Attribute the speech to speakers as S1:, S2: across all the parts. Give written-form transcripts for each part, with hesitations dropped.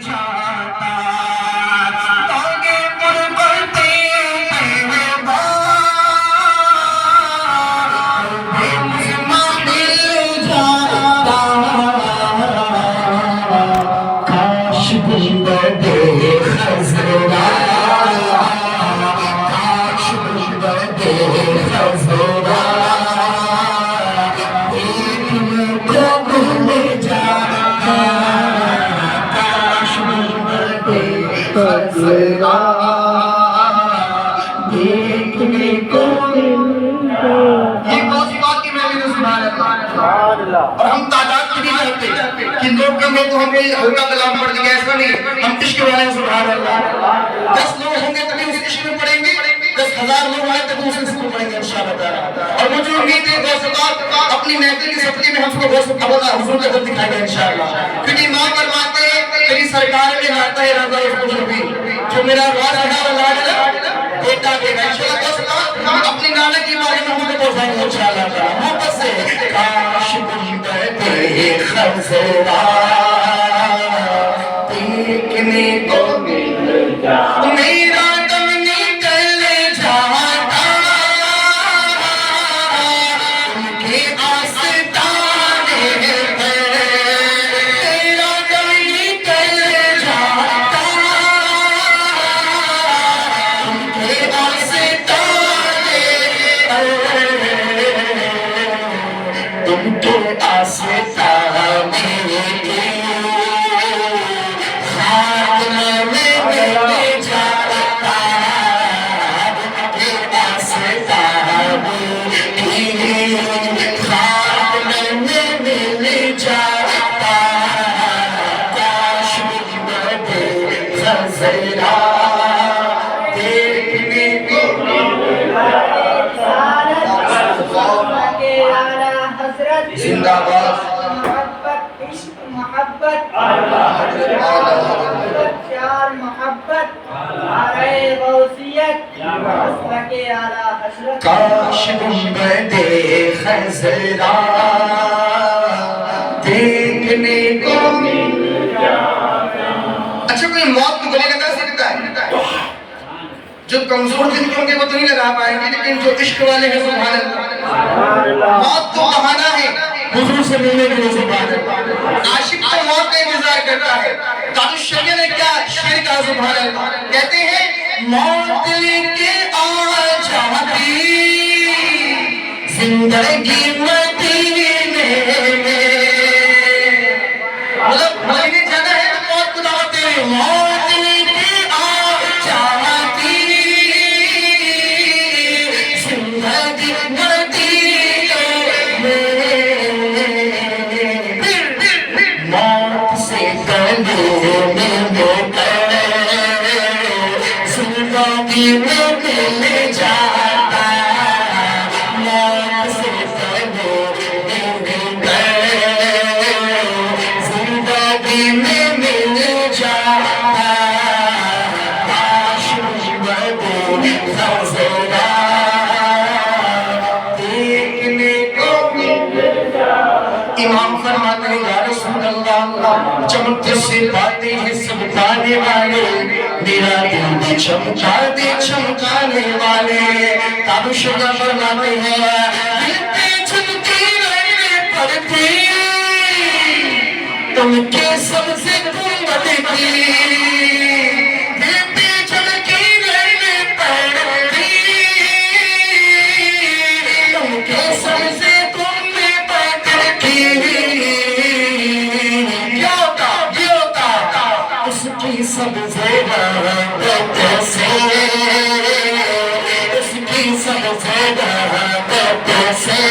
S1: جاتا آگے پربتے کاش گنبد خضرا کاش گنبد خضرا دیکھنے کو مل جاتا کاش گنبد خضرا دیکھنے کو مل جاتا. یہ کون سی بات کی میں نے سبحان اللہ. اور ہم تعداد کی نہیں کرتے کہ لوگ کم ہے تو ہم کوئی ہلکا کلام پڑھ دیں، ایسا نہیں. ہم عشق والے ہیں سبحان اللہ. 10 لوگ ہوں گے تبھی اس عشق میں پڑھیں گے، 10,000 لوگ آئے تب اس عشق میں پڑھیں گے انشاءاللہ تعالی. اور مجھے امید ہے غوث پاک اپنی محفل کی صدقے میں ہم سب کو غوث پاک حضور کا در دکھائے گا انشاءاللہ. کیونکہ ماں فرماتے ہیں تیری سرکار میں لاتا ہے رضا خوش بھی جو میرا راز ہے لاڈلا بیٹا دے گا انشاءاللہ. غوث پاک اپنی نانا کی بارے میں ہم کو پہنچائیں گے انشاءاللہ تعالی. محبت سے کاش گنبد خضرا دیکھنے کو مل جاتا میرا دم نکل جاتا ان کے آستانے پر میرا دم نکل جاتا ان کے آستانے پر ان کے آستانے زندہ باد
S2: محبت عشق محبت پیار محبت آرائے غوثیت مسلک اعلیٰ حضرت.
S1: کاش گنبد خضرا دیکھنے کو مل جاتا. اچھا کوئی موت کو گلے لگا سکتا ہے؟ جو کمزور دل کے ہوں گے وہ تو نہیں لگا پائیں گے، لیکن جو عشق والے ہیں سبحان اللہ. موت تو بہانہ ہے حضور سے ملنے کے لیے سبحان اللہ. عاشق تو موت کا انتظار کرتا ہے. قادر الشریعہ نے کیا شعر کہا سبحان اللہ. کہتے ہیں موت لے کے آ جاتی زندگی مدینے میں. مطلب مدینے جانا ہے تو موت کو دعوت دے رہے. موت لے کے آ جاتی زندگی مدینے میں موت سے گلے میں زندگی میں مل جاتا موت سے گلے میں زندگی میں مل جاتا کاش گنبد خضرا دیکھنے کو مل جاتا. امام فرماتے ہیں یا رسول اللہ چمکتے سے باتیں ہیں سب پانے والے میرا دل بھی چمکا دے چمکانے والے. تابو شدہ فرماتے ہیں دل پہ چمکی رہنے پڑتی تم کے سب سے گنبد کی دل پہ چمکی رہنے پڑتی تم کے سب سے گنبد کی. اس کی سب سے رحمت سے اس کی سب سے رحمت سے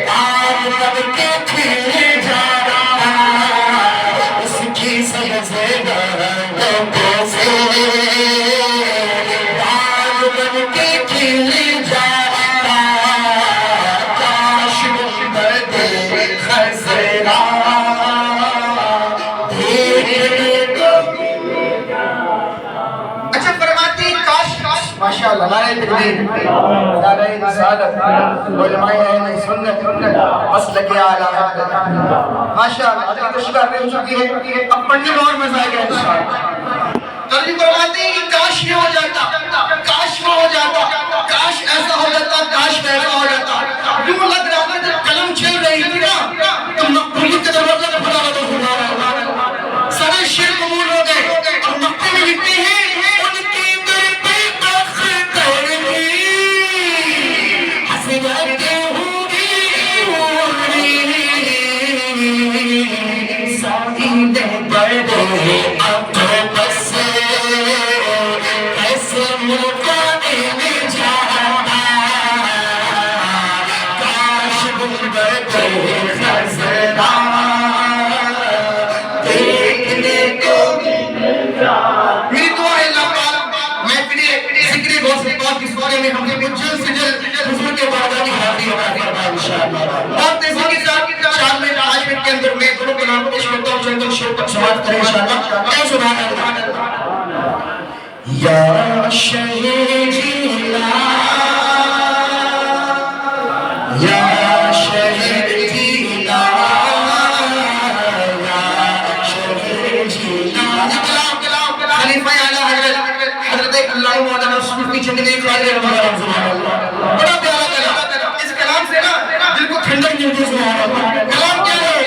S1: آپ لب کے کھل جانا اس کی سب سے رحمت سے آپ لب کے کھل جانا کاش گنبد خضرا دیکھنے کو علماء تکبیر نعرہ رسالت علماء اہل سنت مسلک اعلی حضرت ماشاءاللہ حضرت تشریف لے چکی ہے اب پڑھنے میں اور مزہ آئے گا انشاءاللہ کبھی فرماتے ہیں کہ کاش یہ ہو جاتا کاش وہ ہو جاتا کاش ایسا ہو جاتا کاش ویسا ہو جاتا یوں لگ رہا تھا جب قلم چل رہی تھی نا تو مقبولیت کا دروازہ کھلا ہوا تو سبحان اللہ سارے شعر قبول ہو گئے اور مکے میں لکھتے ہیں ان کی در پہ بختر کی حسرتیں ہوگی سعید پردے اب تو بس ایسے مقابل میں جانا کاش غربت خزرا دیکھنے کو مل جائے میری دعا ہے اللہ پاک میں اپنے ذکر غوث پاک کی سورے میں ہم کو جلد سے جلد حضور کے وعدہ کی حاضری عطا فرمائے انشاءاللہ اور تیزی کے ساتھ 4 منٹ 5 منٹ کے اندر میں دونوں کے نام پیش کرتا ہوں چند شعر تک سماعت کریں انشاءاللہ اے سبحان اللہ یا شہر جیلا یا شہر جیلا یا شہر جیلا خلیفہ اعلیٰ حضرت اللہ مولانا صوفی چندنی قادری سبحان اللہ بڑا پیارا کلام اس کلام سے نا دل کو ٹھنڈک ملتی ہے سبحان اللہ کلام کیا ہے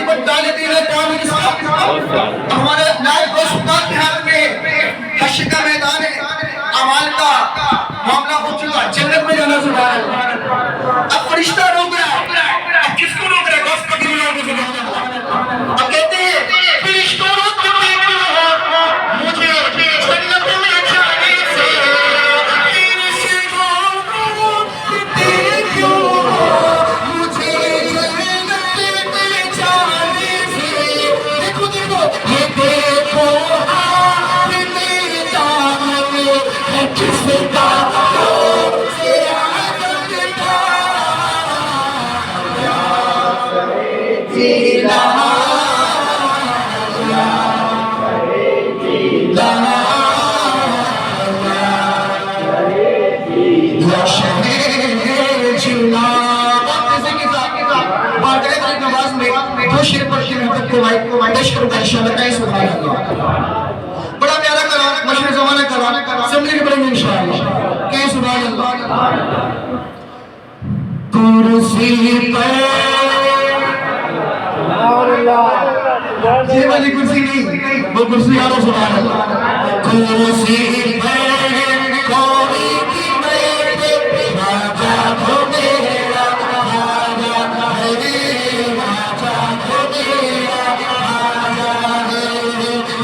S1: والطالبین تعمیر صاحب ہمارے نائب گوشتبان کے حال میں حشر کا میدان ہے، اعمال کا معاملہ ہو چکا، جنت میں جانا سبحان اللہ۔ اب فرشتہ روک رہا ہے، اب کس کو روک رہا ہے؟ گوشت پکی ملا کو سبحان اللہ۔ اب کہتے ہیں فرشتوں تمہیں کیوں ہو مجھے جنت میں جانے سے تیرے سے روکتے کیوں ہو مجھے جنت میں جانے سے۔ دیکھو دیکھو یہ دیکھو آپ میدان ہے کس کا بڑا پیارا کلام مشرق زمانہ کلام سمجھے کے پڑھیں گے انشاءاللہ کہ سبحان اللہ۔ کرسی پر یہ والی کرسی نہیں، وہ کرسی یارو سبحان اللہ۔ کرسی پر کوئی بھی بیٹھے راجا ہو میرا راجا ہے، راجا ہو میرا راجا ہے،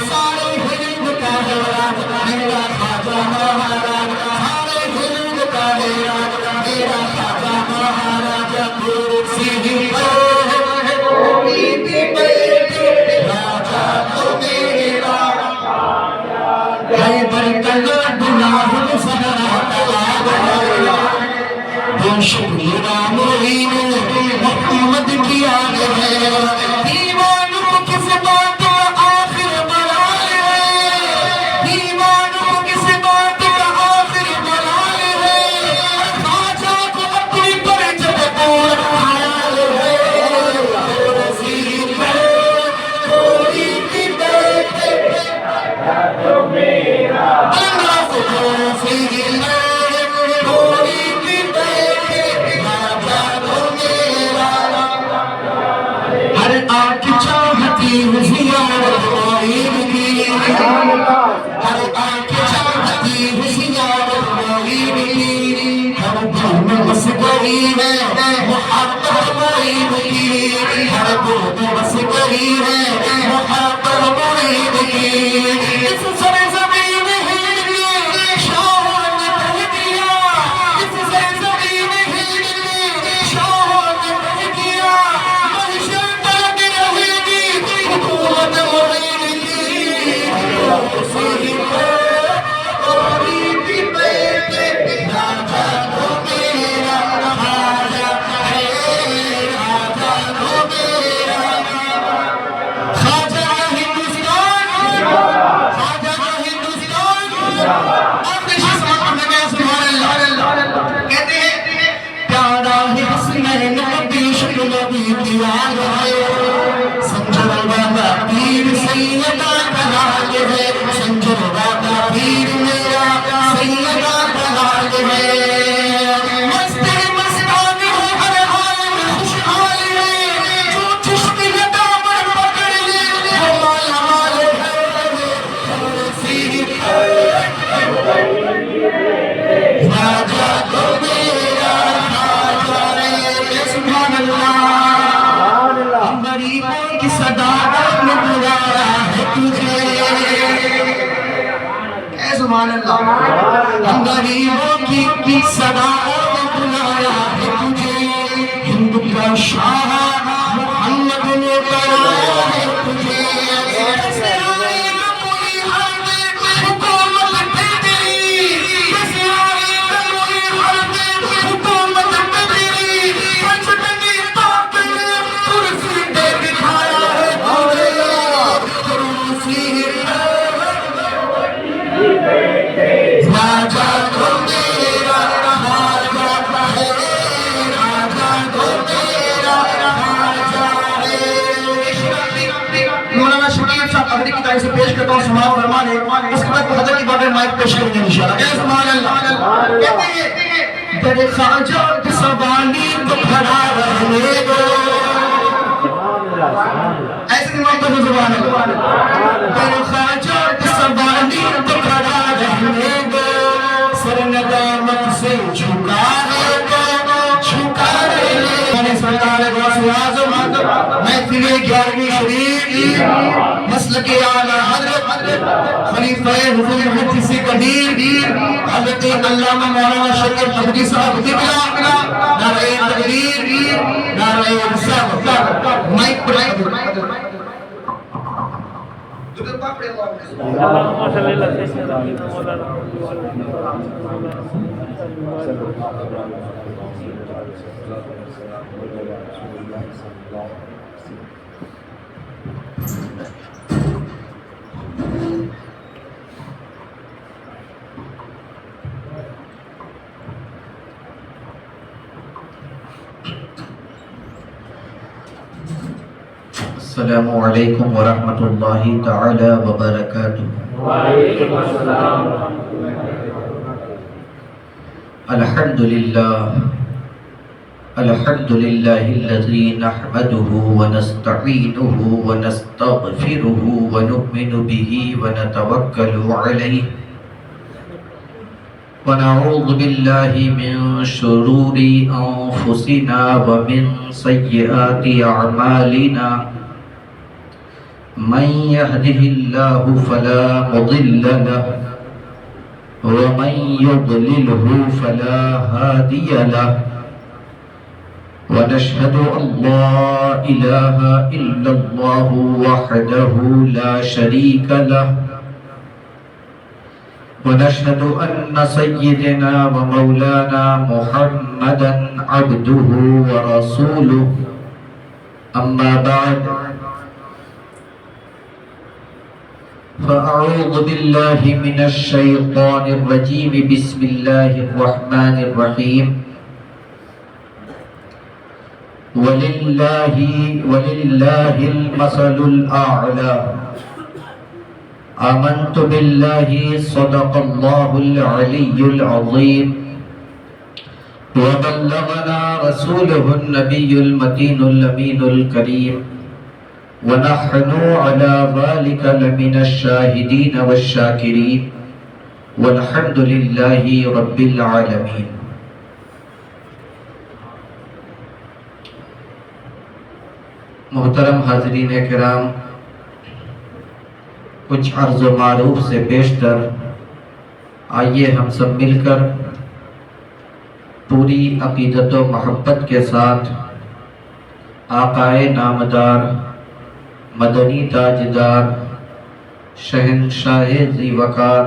S1: سارے ہند کا ہے راجا میرا خواجہ مہاراجا، سارے ہند کا ہے راجا میرا خواجہ مہاراجا۔ کرسی پر کوئی بھی بیٹھے راجا ہو میرا حیدر کلو گناہ سہرا شکریہ مولی نے محمد کیا ہے، دیوانوں کو کس بات کا آخر ملال ہے، دیوانوں کو کس بات کا آخر ملال ہے، خواجہ کو اپنی پر جب پور حلال ہے۔ کرسی پر کوئی بھی بیٹھے راجا میرا، اللہ سے کرسی پر کوئی بھی بیٹھے ہر آنکھ چاہتی زیارت معین کی، ہر آنکھ چاہتی زیارت معین کی، ہر دل میں بس گئی ہے محبت معین کی، ہر دل میں بس گئی ہے محبت معین کی۔ اس سرزمین ہند میں شاہوں نے پڑھ دیا، اس سرزمین ہند میں شاہوں نے پڑھ دیا، محشر تک رہے گی حکومت معین کی۔ کرسی پر کوئی بھی بیٹھے راجا ہو میرا راجا ہے، راجا ہو میرا خواجہ ہندوستان، خواجہ ہندوستان۔ اور پیشہ سمجھ میں گیا سبحان اللہ۔ کہتے ہیں پیارا ہے حسنین نبی شکل نبی کی آل ہے، سنجر بابا پیر سیدہ بلال ہے، سنجر بابا پیر میرا سیدہ بلال ہے، مست مستان ہے ہر حال میں خوشحال ہے، جو چشم دامن پکڑ لے وہ مالا مال ہے۔ کرسی پر راجا تو میرا راجا ہے، سبحان اللہ۔ غریبوں کی صداقت میں بلایا ہے تجھے، اے سبحان اللہ۔ غریبوں کی صداقت میں بلایا ہے تجھے، ہند کا شاہ محمد نے کرایا ہے تجھے، کیسے آئے گا کوئی حرب حکومت پہ تیری، کیسے آئے گا کوئی حرب حکومت پہ تیری، پچھتنی طاقت کرسی پہ بٹھایا ہے تجھے۔ کرسی پر راجا تو میرا راجا ہے، راجا تو میرا راجا ہے۔ مولانا شکیب صاحب اگلی کی طرف سے پیش کرتا ہوں، سماعت فرما لیں، اس کے بعد حضرت کی بابے مائک پیش کریں گے انشاءاللہ۔ اے سبحان اللہ۔ کہتے ہیں در خواجہ کی سوالی تو کھڑا رہنے دو، 11ویں شریف مسلک اعلیٰ حضرت خلیفہ حضور محدث کبیر حضرت علامہ مولانا شکر قبری صاحب قبلہ نعرہ تکبیر نعرہ رسالت مائک پر
S3: اللهم صل على سيدنا مولانا
S4: السلام علیکم ورحمۃ اللہ تعالی وبرکاتہ۔
S3: وعلیکم السلام
S4: الحمد للہ الذی نحمده ونستعینه ونستغفره ونؤمن به ونتوکل علیہ ونعوذ باللہ من شرور انفسنا ومن سیئات اعمالنا من يهده الله فلا مضل له ومن يضلله فلا هادي له ونشهد أن لا إله إلا الله وحده لا شريك له ونشهد أن سيدنا ومولانا محمدا عبده ورسوله أما بعد فأعوذ بالله من الشيطان الرجيم بسم الله الرحمن الرحيم ولله المثل الأعلى آمنت بالله صدق الله العلي العظيم وبلغنا رسوله النبي المتين الأمين الكريم ونحن على ذلك لمن الشاهدين والشاكرين والحمد لله رب العالمين۔ محترم حاضرین کرام، کچھ عرض و معروف سے بیشتر آئیے ہم سب مل کر پوری عقیدت و محبت کے ساتھ آقائے نامدار مدنی تاجدار شہنشاہ ذی وقار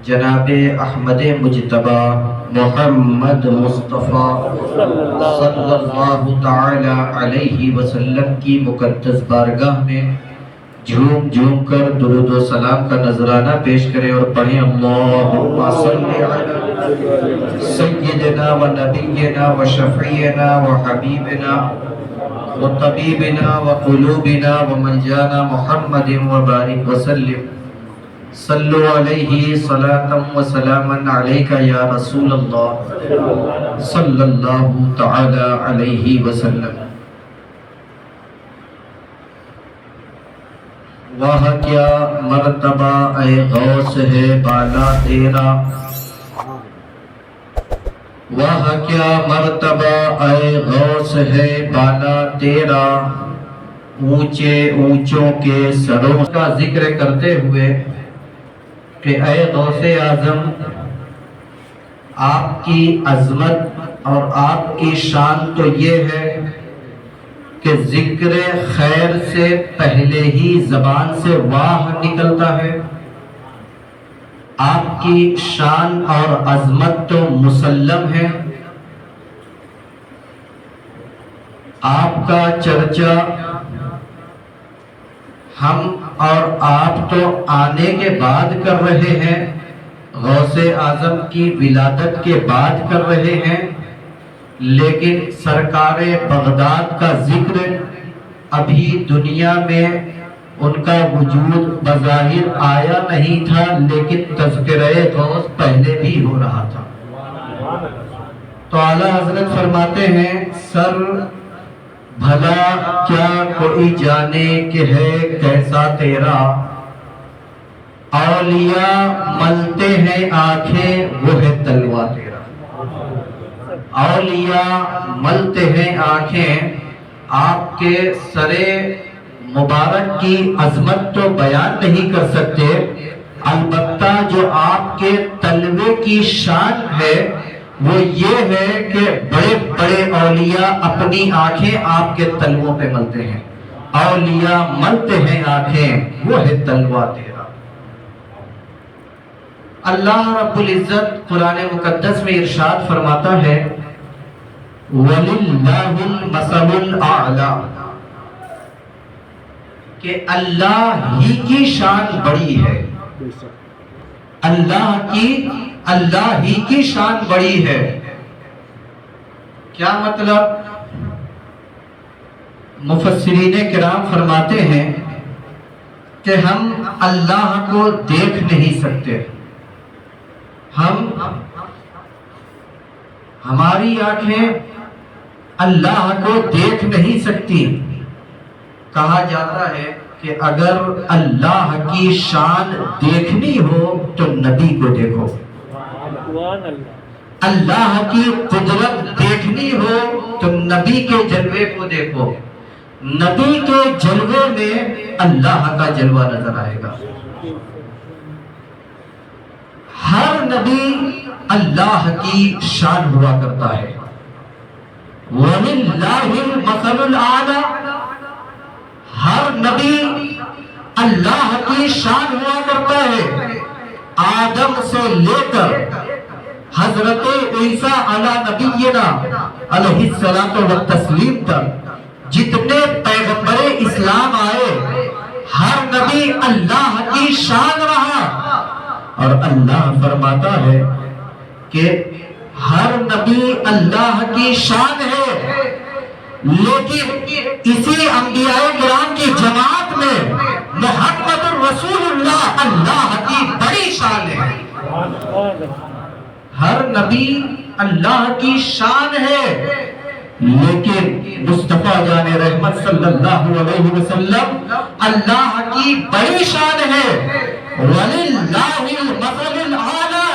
S4: جناب احمد مجتبی محمد مصطفیٰ صلی اللہ تعالی علیہ وسلم کی مقدس بارگاہ میں جھوم جھوم کر درود و سلام کا نذرانہ پیش کریں اور پڑھیں اللہم صلی علی سیدنا و نبینا و شفیعنا و حبیبنا وطبیبنا وقلوبنا ومنجانا محمد وبارک وسلم صلو علیہ صلاة و سلاما علیکہ یا رسول اللہ صلی اللہ تعالی علیہ وسلم۔ واہ کیا مرتبہ اے غوث ہے بالا تیرا، واہ کیا مرتبہ اے غوث ہے بالا تیرا، اونچے اونچوں کے سروں کا ذکر کرتے ہوئے کہ اے غوث اعظم، آپ کی عظمت اور آپ کی شان تو یہ ہے کہ ذکر خیر سے پہلے ہی زبان سے واہ نکلتا ہے۔ آپ کی شان اور عظمت تو مسلم ہے، آپ کا چرچا ہم اور آپ تو آنے کے بعد کر رہے ہیں، غوث اعظم کی ولادت کے بعد کر رہے ہیں، لیکن سرکار بغداد کا ذکر ابھی دنیا میں ان کا وجود بظاہر آیا نہیں تھا، لیکن تذکرہ غوث پہلے بھی ہو رہا تھا۔ تو اعلیٰ حضرت فرماتے ہیں سر بھلا کیا کوئی جانے کہ ہے کیسا تیرا، اولیاء ملتے ہیں آنکھیں وہ ہے تلوا تیرا، اولیاء ملتے ہیں آنکھیں آپ کے سر مبارک کی عظمت تو بیان نہیں کر سکتے، البتہ جو آپ کے تلوے کی شان ہے وہ یہ ہے کہ بڑے بڑے اولیاء اپنی آنکھیں آپ کے تلووں پہ ملتے ہیں۔ اولیاء ملتے ہیں آنکھیں، وہ ہے تلوہ تیرا۔ اللہ رب العزت قرآن مقدس میں ارشاد فرماتا ہے وَلِلَّهِ الْمَثَلُ الْأَعْلَى، کہ اللہ ہی کی شان بڑی ہے، اللہ ہی کی شان بڑی ہے۔ کیا مطلب؟ مفسرین کرام فرماتے ہیں کہ ہم اللہ کو دیکھ نہیں سکتے، ہماری آنکھیں اللہ کو دیکھ نہیں سکتی۔ کہا جاتا ہے کہ اگر اللہ کی شان دیکھنی ہو تو نبی کو دیکھو، اللہ کی قدرت دیکھنی ہو تو نبی کے جلوے کو دیکھو، نبی کے جلوے میں اللہ کا جلوہ نظر آئے گا۔ ہر نبی اللہ کی شان ہوا کرتا ہے۔ وَلِلَّهِ الْمَثَلُ الْأَعْلَى، ہر نبی اللہ کی شان ہوا کرتا ہے۔ آدم سے لے کر حضرت عیسیٰ علی نبینا علیہ الصلاۃ والتسلیم تک جتنے پیغمبر اسلام آئے، ہر نبی اللہ کی شان رہا۔ اور اللہ فرماتا ہے کہ ہر نبی اللہ کی شان ہے، لیکن اسی انبیاء کرام کی جماعت میں محمد رسول اللہ اللہ کی بڑی شان ہے۔ ہر نبی اللہ کی شان ہے، لیکن مصطفیٰ جان رحمت صلی اللہ علیہ وسلم اللہ کی بڑی شان ہے۔ وَلِلَّهِ الْمَثَلُ الْأَعْلَى،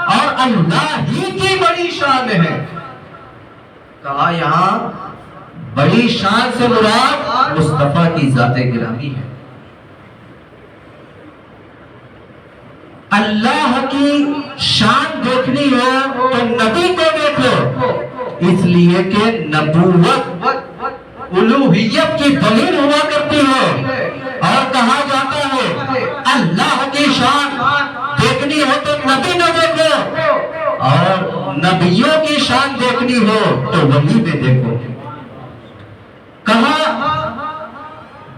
S4: اور اللہ ہی کی بڑی شان ہے۔ کہا یہاں بڑی شان سے مراد مصطفیٰ کی ذات گرامی ہے۔ اللہ کی شان دیکھنی ہو تو نبی کو دیکھو، اس لیے کہ نبوت الوہیت کی دلیل ہوا کرتی ہے۔ اور کہا جاتا ہے اللہ کی شان دیکھنی ہو تو نبی نہ دیکھو، اور نبیوں کی شان دیکھنی ہو تو ولی میں دیکھو۔ کہا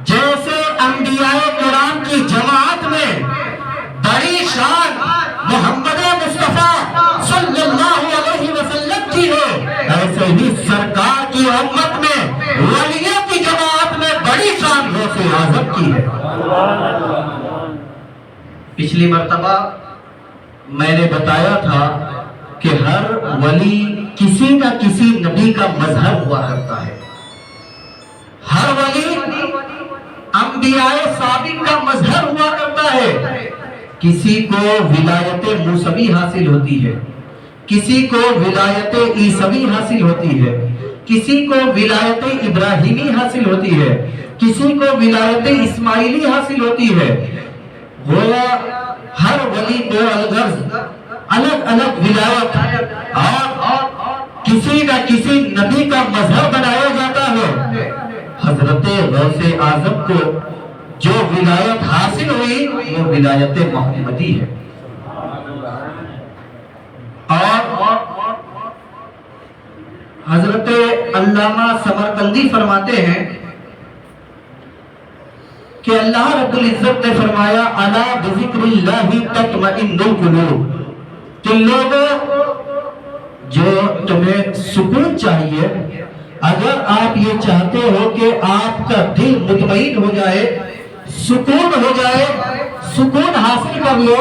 S4: جیسے انبیاء کرام کی جماعت میں بڑی شان محمد مصطفیٰ صلی اللہ علیہ وسلم کی ہے، ایسے ہی سرکار کی امت میں ولیوں کی جماعت میں بڑی شان غوث اعظم کی ہے۔ پچھلی مرتبہ میں نے بتایا تھا کہ ہر ولی کسی نہ کسی نبی کا مظہر ہوا کرتا ہے۔ ہر ولی انبیاء سابق کا مظہر ہوا کرتا ہے۔ کسی کو ولایت موسوی حاصل ہوتی ہے، کسی کو ولایت عیسوی حاصل ہوتی ہے، کسی کو ولایت ابراہیمی حاصل ہوتی ہے، کسی کو ولایت اسماعیلی حاصل ہوتی ہے۔ گویا ہر ولی کو الگ الگ ولایت اور کسی نہ کسی نبی کا مظہر بنایا جاتا ہے۔ حضرت غوث اعظم کو جو ولایت حاصل ہوئی وہ ولایت محمدی ہے۔ اور حضرت علامہ سمرقندی فرماتے ہیں کہ اللہ رب العزت نے فرمایا الا بذکر اللہ تطمئن القلوب، تم لوگوں جو تمہیں سکون چاہیے، اگر آپ یہ چاہتے ہو کہ آپ کا دل مطمئن ہو جائے، سکون ہو جائے، سکون حاصل کر لو،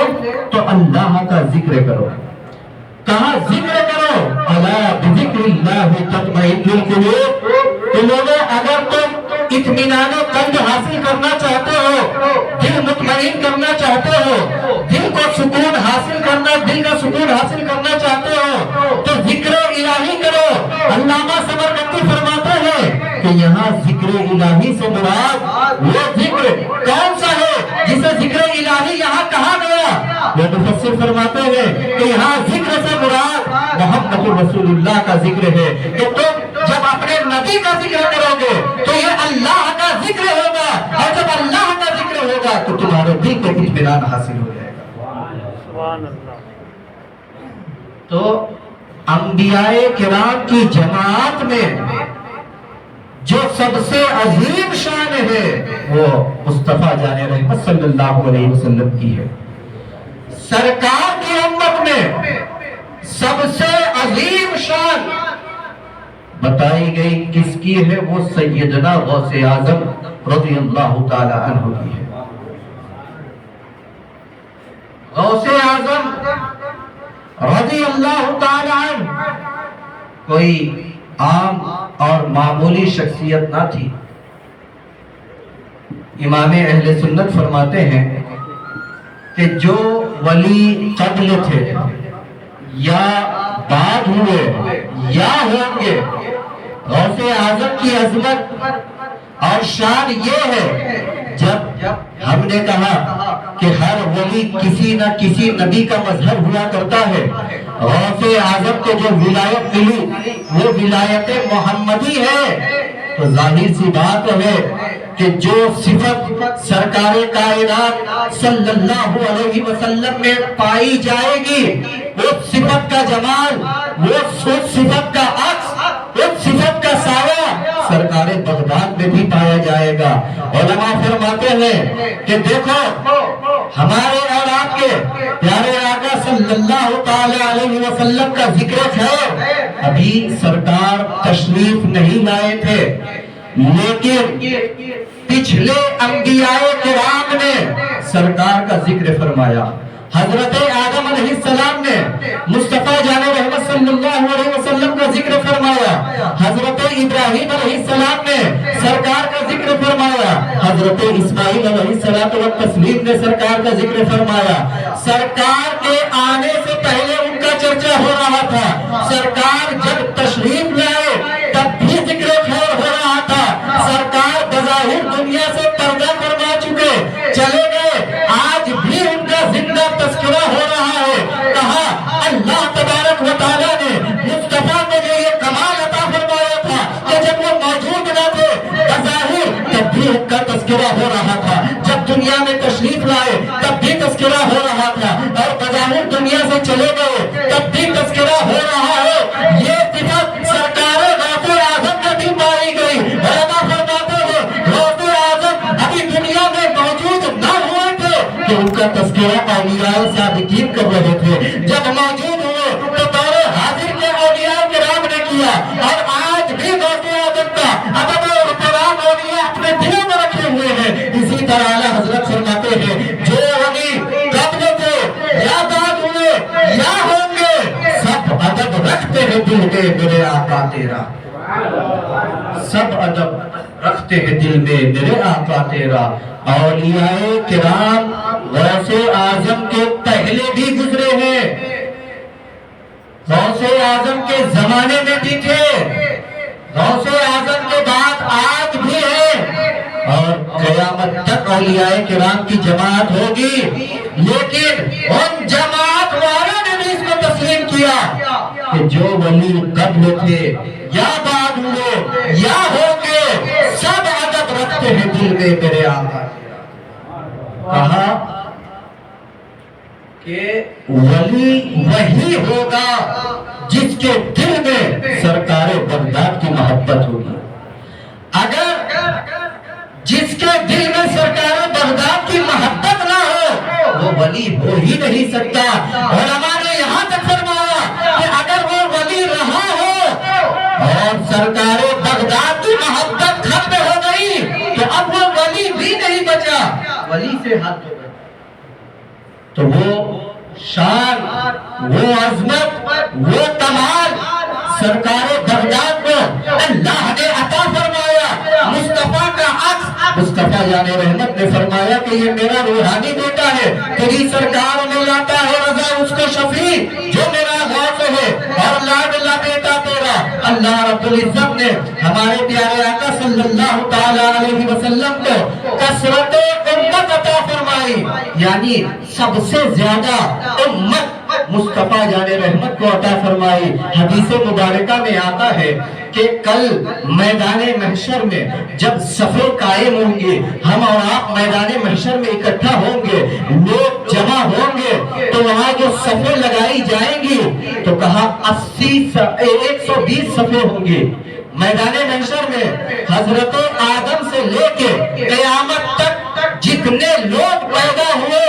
S4: تو اللہ کا ذکر کرو۔ کہا ذکر کرو، الا بذکر اللہ تطمئن القلوب۔ تو لوگوں اگر تم اطمینان قلب حاصل کرنا چاہتے ہو، دل مطمئن کرنا چاہتے ہو، دل کو سکون حاصل کرنا، دل کا سکون حاصل کرنا چاہتے ہو تو ذکر الہی کرو۔ علامہ سمرقندی فرماتے ہیں کہ یہاں الہی سے مراد وہ ذکر کون سا ہے جسے ذکر الہی یہاں کہا گیا؟ وہ مفسر فرماتے ہیں کہ یہاں ذکر سے مراد محمد رسول اللہ کا ذکر ہے کہ تم جب اپنے نبی کا ذکر کرو گے تو یہ اللہ کا ذکر ہوگا، اور جب اللہ کا ذکر ہوگا تو تمہارے دل کو اطمینان حاصل ہو جائے گا۔
S3: سبحان اللہ۔
S4: تو انبیاء کرام کی جماعت میں جو سب سے عظیم شان ہے وہ مصطفیٰ جان رحمت صلی اللہ علیہ وسلم کی ہے۔ سرکار کی امت میں سب سے عظیم شان بتائی گئی کس کی ہے؟ وہ سیدنا غوث اعظم رضی اللہ تعالی عنہ کی ہے۔ غوث اعظم رضی اللہ تعالی عنہ کوئی عام اور معمولی شخصیت نہ تھی۔ امام اہل سنت فرماتے ہیں کہ جو ولی قبل تھے یا بعد ہوئے یا ہوں گے، غوث اعظم کی عظمت اور شان یہ ہے، جب ہم نے کہا کہ ہر ولی کسی نہ کسی نبی کا مظہر ہوا کرتا ہے، غوث اعظم کو جو ولایت ملی وہ ولایت محمدی ہے، تو ظاہر سی بات ہے کہ جو صفت سرکار کائنات صلی اللہ علیہ وسلم میں پائی جائے گی، اس صفت کا جمال، وہ صفت کا عکس، اس صفت کا سایہ سرکار بغداد میں بھی پایا جائے گا۔ علماء فرماتے ہیں کہ دیکھو ہمارے اور آپ کے پیارے آقا صلی اللہ تعالی علیہ وسلم کا ذکر خیر ابھی سرکار تشریف نہیں لائے تھے، لیکن پچھلے انبیاء کرام نے سرکار کا ذکر فرمایا۔ حضرت آدم علیہ السلام نے مصطفیٰ جان رحمت صلی اللہ علیہ وسلم کا ذکر فرمایا، حضرت ابراہیم علیہ السلام نے سرکار کا ذکر فرمایا، حضرت اسماعیل علیہ السلام نے سرکار کا ذکر فرمایا۔ سرکار کے آنے سے پہلے ان کا چرچا ہو رہا تھا، سرکار جب تشریف لائے تب بھی ذکر خیر ہو رہا تھا۔ سرکار بظاہر دنیا سے پردہ فرما چکے چلے گئے، آج بھی ان کا زندہ تذکرہ ہو رہا ہے۔ کہا اللہ تبارک و تعالیٰ نے مصطفیٰ کو جو یہ کمال عطا فرمایا تھا کہ جب وہ موجود نہ تھے بظاہر تب بھی ان کا تذکرہ ہو رہا تھا، جب دنیا میں تشریف لائے تب بھی تذکرہ ہو رہا تھا، اور بظاہر دنیا سے چلے گئے تب بھی تذکرہ ہو رہا ہے۔ یہ صفت سرکار غوث اعظم میں بھی پائی گئی۔ علماء فرماتے ہیں غوث اعظم ابھی دنیا میں موجود نہ ہوئے تھے کہ ان کا تذکرہ اولیاء صادقین کر رہے تھے، جب موجود ہوئے تو دور حاضر کے اولیاء کرام نے کیا، اور آج بھی غوث اعظم کا ادب اور احترام اولیاء اپنے دلوں میں رکھے ہوئے ہیں۔ اسی طرح اعلیٰ حضرت فرماتے ہیں جو ولی قبل تھے یا بعد ہوئے یا ہوں گے، سب ادب رکھتے ہیں دل میں میرے آقا تیرا، سب ادب رکھتے ہیں دل میں میرے آقا تیرا۔ اولیاء کرام غوث اعظم کے پہلے بھی گزرے ہیں، غوث اعظم کے زمانے میں بھی تھے، غوث اعظم کے بعد آج بھی ہے، اور قیامت تک اولیاء کرام کی جماعت ہوگی۔ لیکن ان جماعت والوں نے بھی اس کو تسلیم کیا کہ جو ولی قبل تھے یا بعد ہوئے یا ہوں گے، سب ادب رکھتے ہیں دل میں میرے آقا۔ کہا کہ ولی وہی ہوگا جس کے دل میں سرکار بغداد کی محبت ہوگی۔ اگر جس کے دل میں سرکار بغداد کی محبت نہ ہو وہ ولی ہو ہی نہیں سکتا۔ علماء نے یہاں تک فرمایا کہ اگر وہ ولی رہا ہو اور سرکار بغداد کی محبت ختم ہو گئی تو اب وہ ولی بھی نہیں بچا، ولی سے ہاتھ دھو گئے، تو وہ شان، وہ عظمت، وہ کمال سرکار بغداد کو اللہ نے عطا فرمایا۔ مصطفیٰ کا عکس مصطفیٰ جان رحمت نے فرمایا کہ یہ میرا روحانی بیٹا ہے، تیری سرکار میں لاتا ہے رضا اس کو شفیع جو میرا غوث ہے، اور لاڈلا بیٹا تیرا اللہ رب العزت نے ہمارے پیارے آقا صلی اللہ تعالی علیہ وسلم کو کثرت امت عطا فرمائی، یعنی سب سے زیادہ امت مصطفیٰ جان رحمت کو عطا فرمائی۔ حدیث مبارکہ میں آتا ہے کہ کل میدان محشر میں جب صفیں قائم ہوں گے، ہم اور آپ میدان محشر میں اکٹھا ہوں گے، لوگ جمع ہوں گے، تو وہاں جو صفیں لگائی جائیں گی تو کہا 120 صفیں ہوں گی۔ میدان محشر میں حضرت آدم سے لے کے قیامت تک جتنے لوگ پیدا ہوئے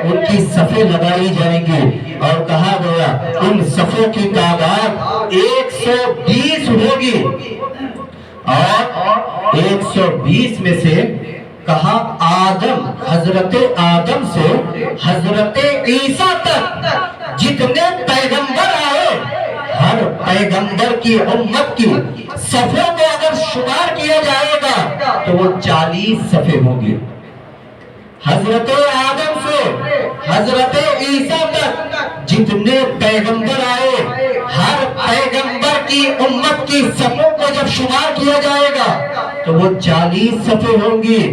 S4: ان کی صفیں لگائی جائیں گی، اور کہا گیا ان صفوں کی تعداد 120 ہوگی، اور 120 میں سے کہا آدم، حضرت آدم سے حضرت عیسیٰ تک جتنے پیغمبر آئے، ہر پیغمبر کی امت کی صفوں کو اگر شمار کیا جائے گا تو وہ 40 صفیں ہوں گی۔ حضرت آدم سے حضرت عیسیٰ تک جتنے پیغمبر آئے، ہر پیغمبر کی امت کی صفوں کو جب شمار کیا جائے گا تو وہ 40 صفیں ہوں گی،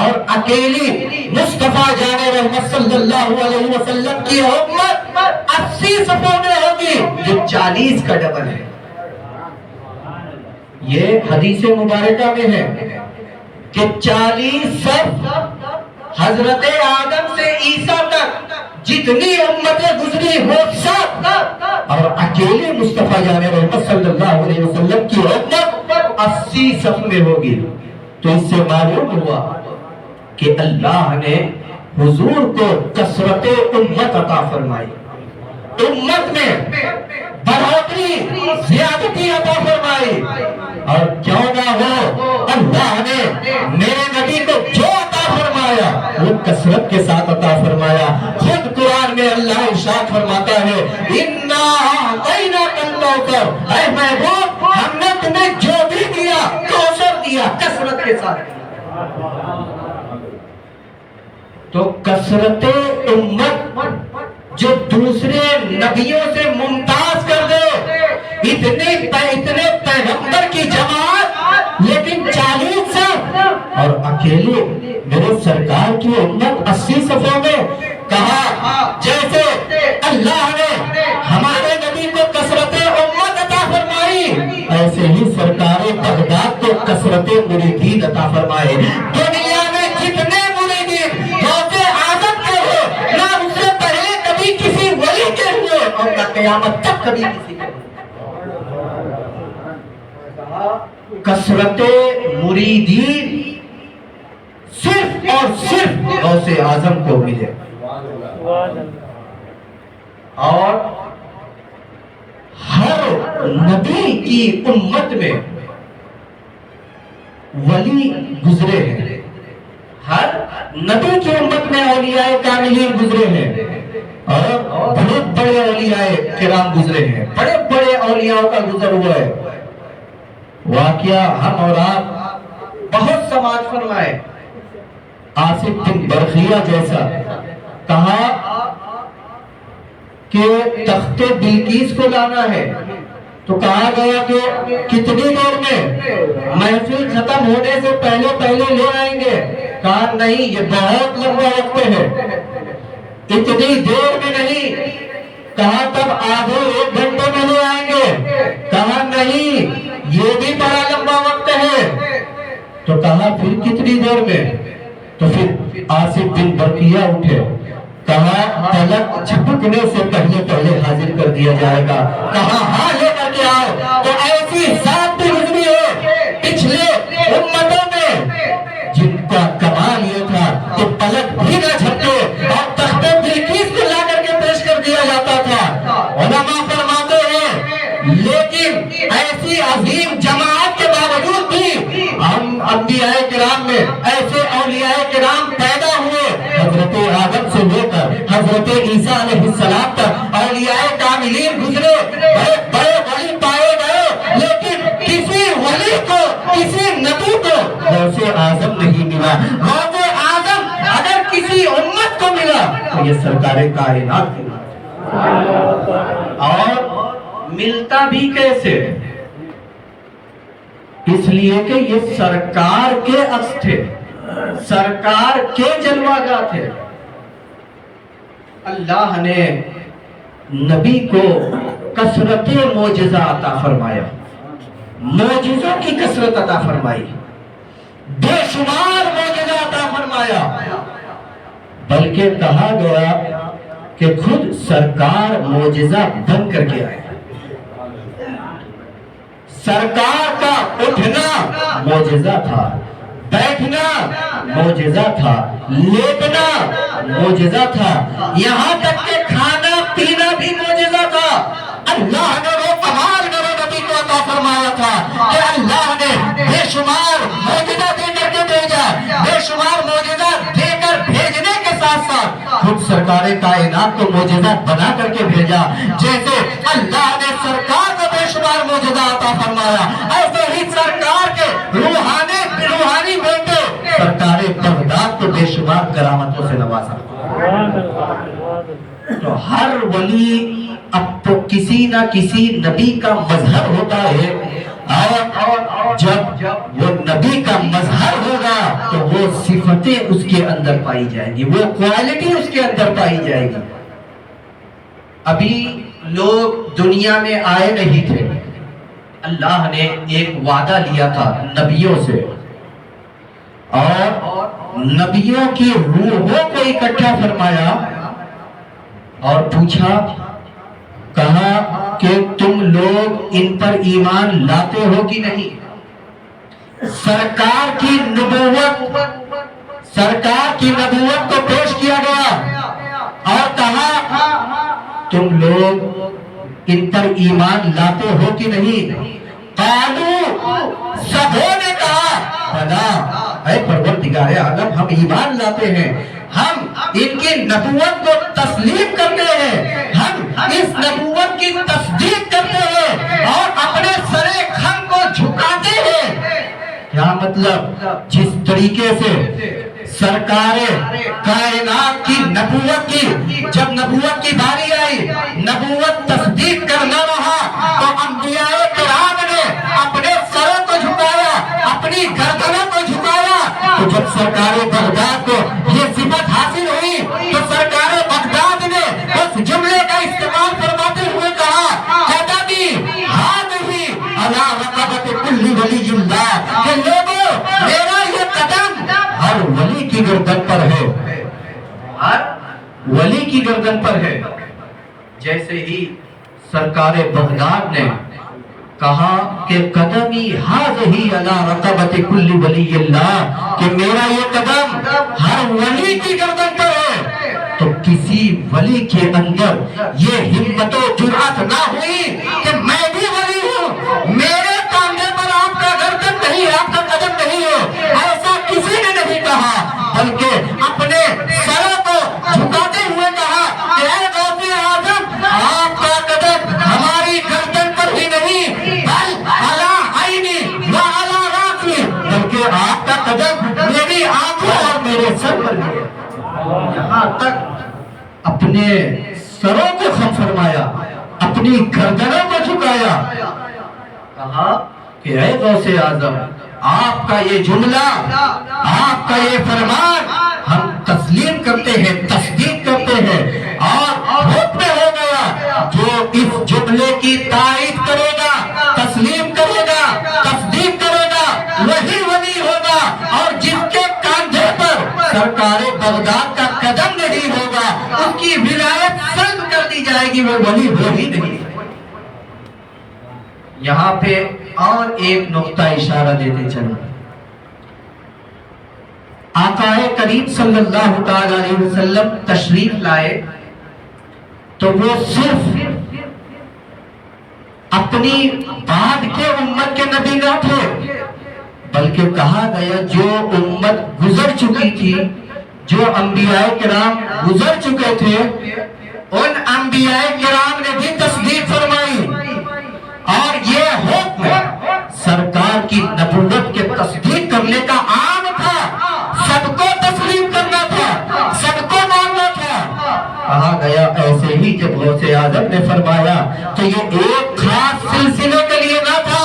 S4: اور اکیلی مصطفیٰ جان رحمت صلی اللہ علیہ وسلم کی امت 80 صفوں میں ہوگی، جو 40 کا ڈبل ہے۔ یہ حدیث مبارکہ میں ہے کہ 40 صف حضرت آدم سے عیسیٰ تک جتنی امتیں گزری وہ سب، اور اکیلے مصطفیٰ جان رحمت صلی اللہ علیہ وسلم کی امت 80 صف میں ہوگی۔ تو اس سے معلوم ہوا کہ اللہ نے حضور کو کثرت امت عطا فرمائی، امت میں بڑھوتری زیادتی عطا فرمائی، اور کیوں نہ ہو اللہ نے میرے نبی کو جو عطا فرمایا وہ کثرت کے ساتھ عطا فرمایا۔ خود قرآن میں اللہ ارشاد فرماتا ہے اِنَّا أَعْطَيْنَاكَ الْكَوْثَرَ، اے محبوب ہم نے تمہیں جو بھی دیا کوثر دیا، کثرت کے ساتھ دیا۔ تو کثرت امت جو دوسرے نبیوں سے ممتاز کر دے، اتنے پیغمبر کی جماعت لیکن 40 صف، اور اکیلے میرے سرکار کی امت 80 صفوں میں، کہا جیسے اللہ نے ہمارے نبی کو کثرت امت عطا فرمائی، ایسے ہی سرکار بغداد کو کثرت مریدین عطا فرمائے۔ دنیا میں جتنے مریدین غوث اعظم کے ہوئے، نہ ان سے پہلے کبھی کسی ولی کے ہوئے، اور نہ قیامت تک کبھی کسی کے ہوئے۔ کثرت مریدین صرف اور صرف غوث اعظم کو ملے، اور ہر نبی کی امت میں ولی گزرے ہیں، ہر نبی کی امت میں اولیاء کاملین گزرے ہیں، اور بڑے بڑے اولیاء کرام گزرے ہیں، بڑے بڑے اولیاء کا گزر ہوا ہے۔ واقعہ ہم اور آپ بہت سماعت فرمائے، آصف بن برخیہ جیسا، کہا کہ تخت بلقیس کو لانا ہے، تو کہا گیا کہ کتنی دیر میں؟ محفل ختم ہونے سے پہلے لے آئیں گے۔ کہا نہیں، یہ بہت لمبا وقت ہے، اتنی دیر میں نہیں۔ کہا تب آدھے 1 گھنٹے میں لے آئیں گے۔ کہا نہیں، یہ بھی بڑا لمبا وقت ہے۔ تو کہا پھر کتنی دیر میں؟ تو پھر آصف بن برقیہ اٹھے، کہا پلک جھپکنے سے پہلے حاضر کر دیا جائے گا۔ کہا ہاں لے کر کے آؤ۔ تو ایسی ذات بھی گزری ہے پچھلے امتوں میں جن کا کمال یہ تھا کہ پلک بھی نہ جھپکے اور تخت بلقیس کو لا کر کے پیش کر دیا جاتا تھا۔ علماء فرماتے ہیں لیکن ایسی عظیم جماعت کے باوجود بھی ہم انبیاء کرام میں ایسے اولیاء کرام پیدا ہوئے، حضرت آدم سے لے کر حضرت عیسیٰ علیہ السلام تک اولیاء کاملین گزرے، بڑے بڑے ولی پائے گئے، لیکن کسی ولی کو، کسی نبی کو غوث اعظم نہیں ملا۔ غوث اعظم اگر کسی امت کو ملا تو یہ سرکار کائنات کی ملا، اور ملتا بھی کیسے؟ اس لیے کہ یہ سرکار کے عکس تھے، سرکار کے جلوہ گاہ تھے۔ اللہ نے نبی کو کثرت معجزہ عطا فرمایا، معجزوں کی کثرت عطا فرمائی، بے شمار معجزہ عطا فرمایا، بلکہ کہا گیا کہ خود سرکار معجزہ بن کر کے آئے۔ سرکار کا اٹھنا معجزہ تھا، بیٹھنا معجزہ تھا، لیٹنا معجزہ تھا، یہاں تک کہ کھانا پینا بھی معجزہ تھا۔ اللہ نے وہ کمال میرے نبی کو عطا فرمایا تھا کہ اللہ نے بے شمار معجزہ دے کر کے بھیجا، بے شمار معجزہ دے کر بھیجنے کے ساتھ ساتھ خود سرکار کائنات کو معجزہ بنا کر کے بھیجا۔ جیسے اللہ نے سرکار کو بے شمار معجزہ عطا فرمایا، ایسے ہی سرکار کے روحانی بیٹے سرکار بغداد کو بے شمار کرامتوں سے نوازا۔ تو ہر ولی اب تو کسی نہ کسی نبی کا مظہر ہوتا ہے، اور جب وہ نبی کا مظہر ہوگا تو وہ صفتیں اس کے اندر پائی جائیں گی، وہ کوالٹی اس کے اندر پائی جائے گی۔ ابھی لوگ دنیا میں آئے نہیں تھے، اللہ نے ایک وعدہ لیا تھا نبیوں سے، اور نبیوں کی روحوں کو اکٹھا فرمایا اور پوچھا، کہا کہ تم لوگ ان پر ایمان لاتے ہو کہ نہیں؟ سرکار کی نبوت کو پیش کیا گیا اور کہا تم لوگ ان پر ایمان لاتے ہو کہ نہیں؟ قالوا، سبوں نے کہا بلا، اے پروردگار عالم ہم ایمان لاتے ہیں، ہم ان کی نبوت کو تسلیم کرتے ہیں، ہم اس نبوت کی تصدیق کرتے ہیں اور اپنے سرے خم کو جھکاتے ہیں۔ کیا مطلب؟ جس طریقے سے سرکار کائنات کی نبوت کی، جب نبوت کی باری آئی، نبوت تصدیق کرنا رہا، تو انبیاء کرام نے اپنے سروں کو جھکایا، اپنی گردنوں کو جھکایا۔ تو جب سرکار بغداد کو یہ صفت حاصل ہوئی تو سرکار بغداد نے اس جملے کا استعمال فرماتے ہوئے کہا، قدمی ہذہ علی رقبۃ کل ولی اللہ، کہ لوگوں میرا یہ قدم ہر ولی کی گردن پر ہے، ہر ولی کی گردن پر ہے۔ جیسے ہی سرکار بغداد نے کہا کہ قدمی ہذہ علی رقبۃ کل ولی اللہ، کہ میرا یہ قدم ہر ولی کی گردن پر ہے، تو کسی ولی کے اندر یہ ہمت و جرأت نہ ہوئی کہ میں بھی ولی ہوں، میرے کاندھے پر آپ کا گردن نہیں ہے، آپ کا قدم نہیں ہے، ایسا کسی نے نہیں کہا، بلکہ اپنے سروں کو جھکاتے ہوئے کہا کہ اے غوث اعظم، آپ کا قدم ہماری گردن پر ہی نہیں بل علی عینی و علی راسی، بلکہ آپ کا قدم میری آنکھوں اور میرے سر پر ہے۔ یہاں تک اپنے سروں کو خم فرمایا، اپنی گردنوں کو جھکایا، کہا کہ اے غوث اعظم، آپ کا یہ جملہ، آپ کا یہ فرمان ہم تسلیم کرتے ہیں، تصدیق کرتے ہیں، اور حکم ہو گیا جو اس جملے کی تائید کرے گا، تسلیم کرے گا، تصدیق کرے گا، وہی ولی ہوگا، اور جس کے کاندھے پر سرکار بغداد کا قدم نہیں ہوگا اس کی ولایت سلب کر دی جائے گی، وہ ولی ہو ہی نہیں۔ یہاں پہ اور ایک نقطہ اشارہ دیتے چلو، آقا کریم صلی اللہ تعالی علیہ وسلم تشریف لائے تو وہ صرف اپنی بعد کے امت کے نبی نہ تھے، بلکہ کہا گیا جو امت گزر چکی تھی، جو انبیاء کرام گزر چکے تھے، ان انبیاء کرام نے بھی تصدیق فرمائی، اور یہ حکم سرکار کی نبوت کے تصدیق کرنے کا عام تھا، سب کو تسلیم کرنا تھا، سب کو ماننا تھا۔ کہا گیا ایسے ہی جب غوث اعظم نے فرمایا تو یہ ایک خاص سلسلے کے لیے نہ تھا،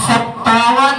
S4: 57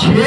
S4: 6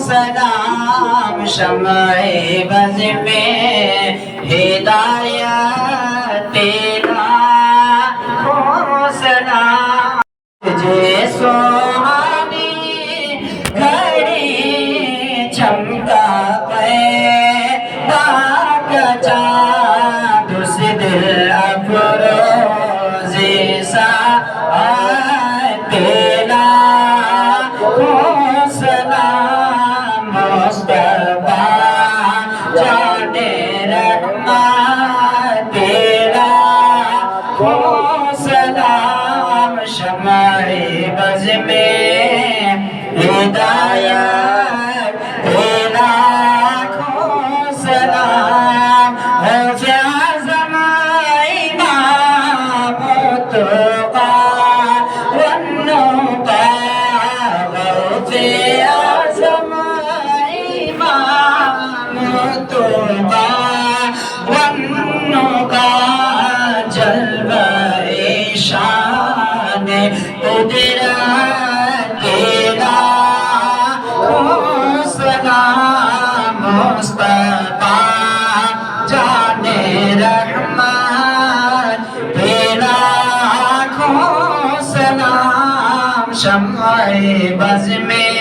S2: سلام شمع بز میں ہدایت تیرا سلام تجھے سوہانی گھڑی چمکا پیدا کا چاند اس دل افروز ساعت تیرا سلام مصطفیٰ جان رحمت تیرا سلام شمع بز میں ہدایت تیرا سلام غوث اعظم امام التقیٰ والنقیٰ غوث اعظم امام التقیٰ والنقیٰ جلوہ شان قدرت تیرا سلام مصطفیٰ جان رحمت تیرا سلام شمع بز میں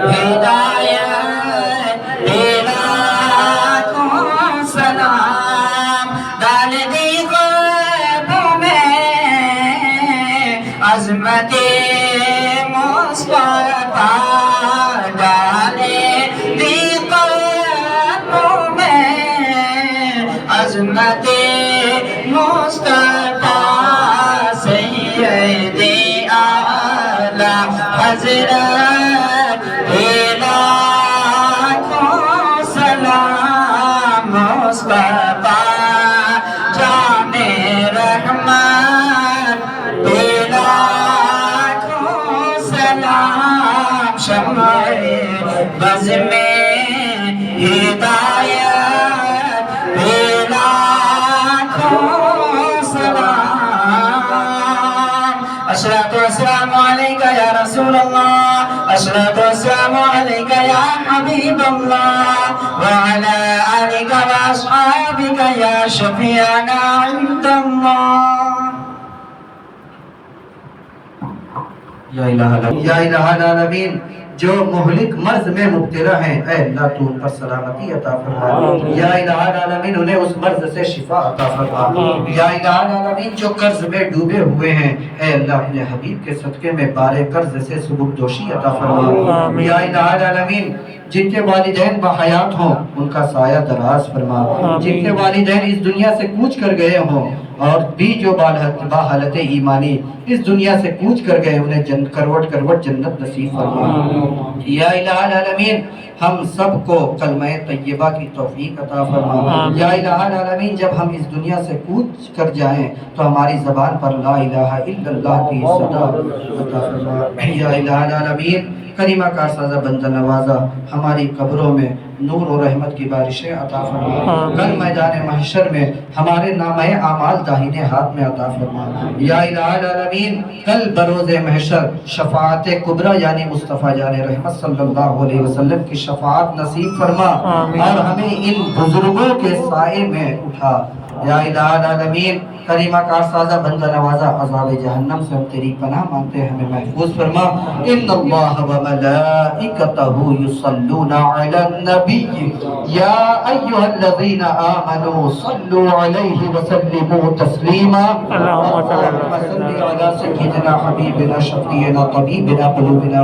S2: ہدایت تیرا سلام ڈال دی قلبوں میں عظمت مصطفیٰ ڈالے دی قلبوں میں عظمت مصطفیٰ سید اعلی حضرت تیرا سلام مصطفیٰ جان رحمت تیرا سلام شمع بز میں ہدایت تیرا سلام الصلاة والسلام عليك يا رسول الله الصلاة والسلام عليك يا حبيب الله وعلى آلك وأصحابك يا شفيعنا عند الله
S4: یا الہ العالمین جو مہلک مرض میں مبتلا ہیں اے اللہ تو ان پر سلامتی عطا فرما یا الہ العالمین انہیں اس مرض سے شفا عطا فرما یا الہ العالمین جو قرض میں ڈوبے ہوئے ہیں اے اللہ اپنے حبیب کے صدقے میں بارے قرض سے سبکدوشی عطا فرما یا الہ العالمین جن کے والدین بحیات ہوں ان کا سایہ دراز فرما جن کے والدین اس دنیا سے کوچ کر گئے ہوں اور بھی جو باحالت ایمانی اس دنیا سے کوچ کر گئے انہیں کروٹ کروٹ جنت نصیب فرما یا الہ العالمین ہم سب کو کلمہ طیبہ کی توفیق عطا فرما یا الہ العالمین جب ہم اس دنیا سے کوچ کر جائیں تو ہماری زبان پر لا الہ الا اللہ کی صدا عطا فرما یا الہ العالمین کریمہ کارسازہ بندہ نوازہ ہماری قبروں میں نور و رحمت کی بارشیں عطا فرما کل میدان محشر میں ہمارے نامہ اعمال داہنے ہاتھ میں عطا فرما یا الہ العالمین کل بروز محشر شفاعت کبریٰ یعنی مصطفیٰ جان رحمت صلی اللہ علیہ وسلم کی شفاعت نصیب فرما اور ہمیں ان بزرگوں کے سائے میں اٹھا یا الہ العالمین کریمہ کارسازہ بندہ نوازہ عذاب جہنم سے ہم تیری پناہ مانگتے ہیں ہمیں محفوظ فرما ان اللہ و ملائکتہ یصلون علی النبی یا ایہا الذین آمنوا صلوا علیہ وسلموا تسلیما اللہم صلی علی سیدنا حبیبنا شفیعنا طبیبنا قلوبنا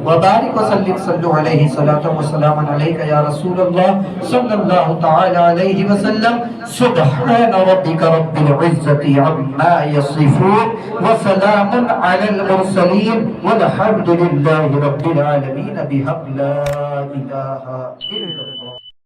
S4: وبارک وسلم صلوا علیہ صلاة و سلام علیک یا رسول اللہ صلی اللہ تعالی علیہ وسلم سبحان ربك رب العزة عما يصفون وسلام على المرسلين والحمد لله رب العالمين بحق لا إله إلا الله